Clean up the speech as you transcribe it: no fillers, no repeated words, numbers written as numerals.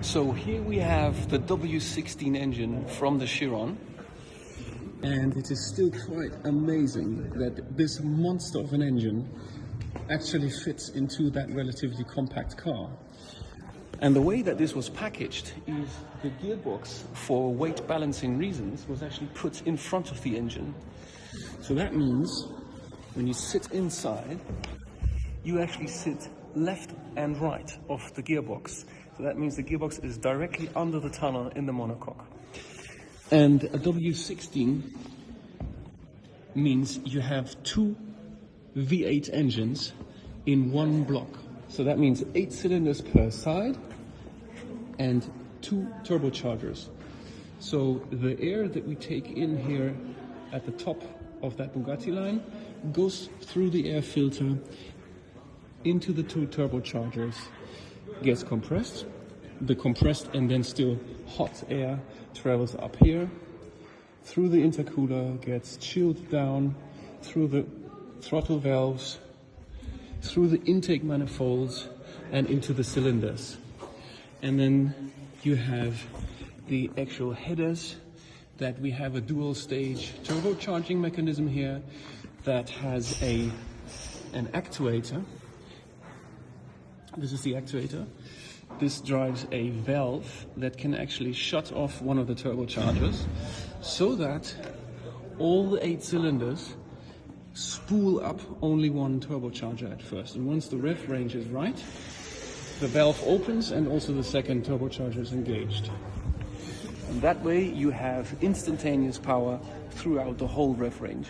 So here we have the W16 engine from the Chiron. And it is still quite amazing that this monster of an engine actually fits into that relatively compact car. And the way that this was packaged is the gearbox, for weight balancing reasons, was actually put in front of the engine. So that means when you sit inside, you actually sit left and right of the gearbox. So that means the gearbox is directly under the tunnel in the monocoque. And a W16 means you have two V8 engines in one block. So that means 8 cylinders per side and 2 turbochargers. So the air that we take in here at the top of that Bugatti line goes through the air filter into the 2 turbochargers, gets compressed. The compressed and then still hot air travels up here, through the intercooler, gets chilled down, through the throttle valves, through the intake manifolds, and into the cylinders. And then you have the actual headers, that we have a dual stage turbocharging mechanism here that has an actuator. This is the actuator. This drives a valve that can actually shut off one of the turbochargers so that all the 8 cylinders spool up only one turbocharger at first. And once the rev range is right, the valve opens and also the second turbocharger is engaged. And that way you have instantaneous power throughout the whole rev range.